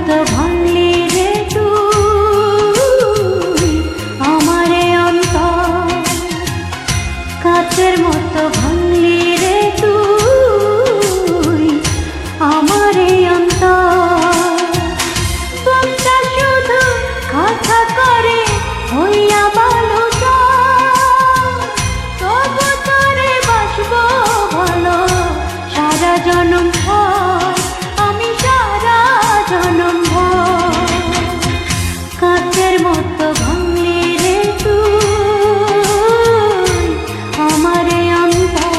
মতো ভাঙলি রে তুই আমারে অন্তর, কাচের মতো ভাঙলি রে তুই আমারে অন্তর। বুকটা শুধু কথা করে হইয়া বালুচর, তবু তোরে বাসবো ভালো সারা জনম ভর, আমি সারা জনম ভর। কাচের মতো ভাঙলি রে তুই আমারে অন্তর।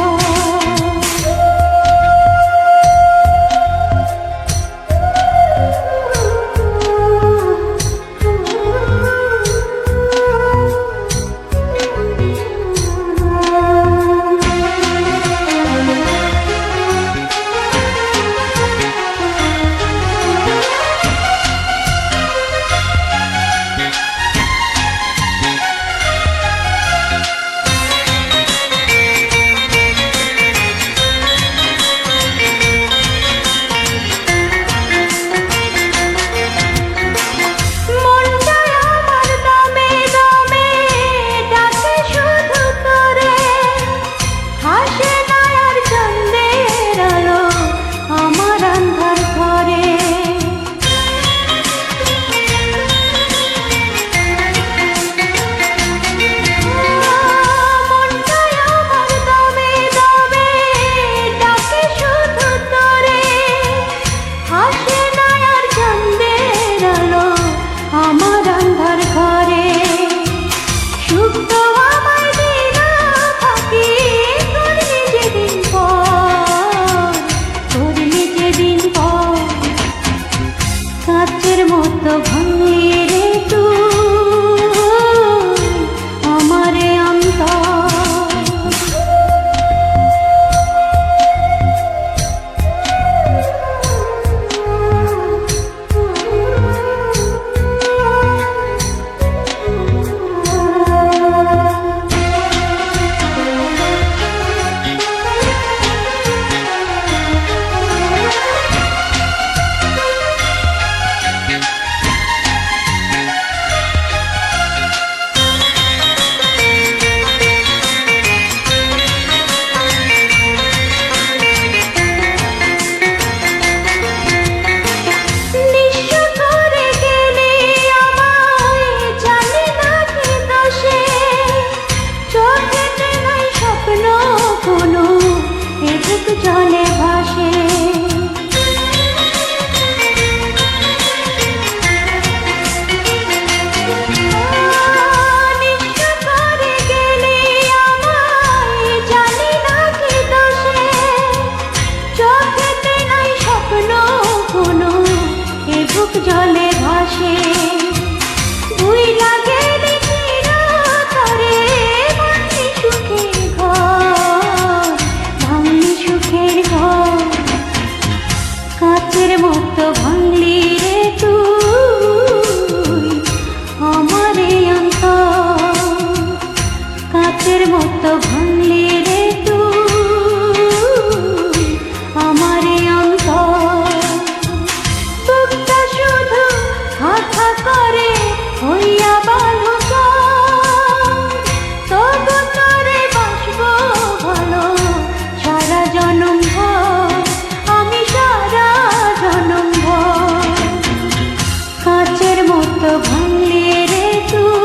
কাচের মতো ভাঙলি রে তুই আমারে অন্তর। জলে ভাসে নিঃস্ব করে গেলে আমায়, জানি না কি দোষে, চোখেতে নাই স্বপ্ন কোনো, এ বুক জলে ভাসে। দুই লাগে কাচের মতো ভাঙলি রে তুই আমারে অন্তর, কাচের মতো ভাঙলি রে তুই আমারে অন্তর। বুকটা শুধু কথা করে হইয়া বালুচর, তবু তোরে বাসবো ভালো সারা জনম ভর, আমি সারা জনম ভর। কাচের মতো ভাঙলি রে তুই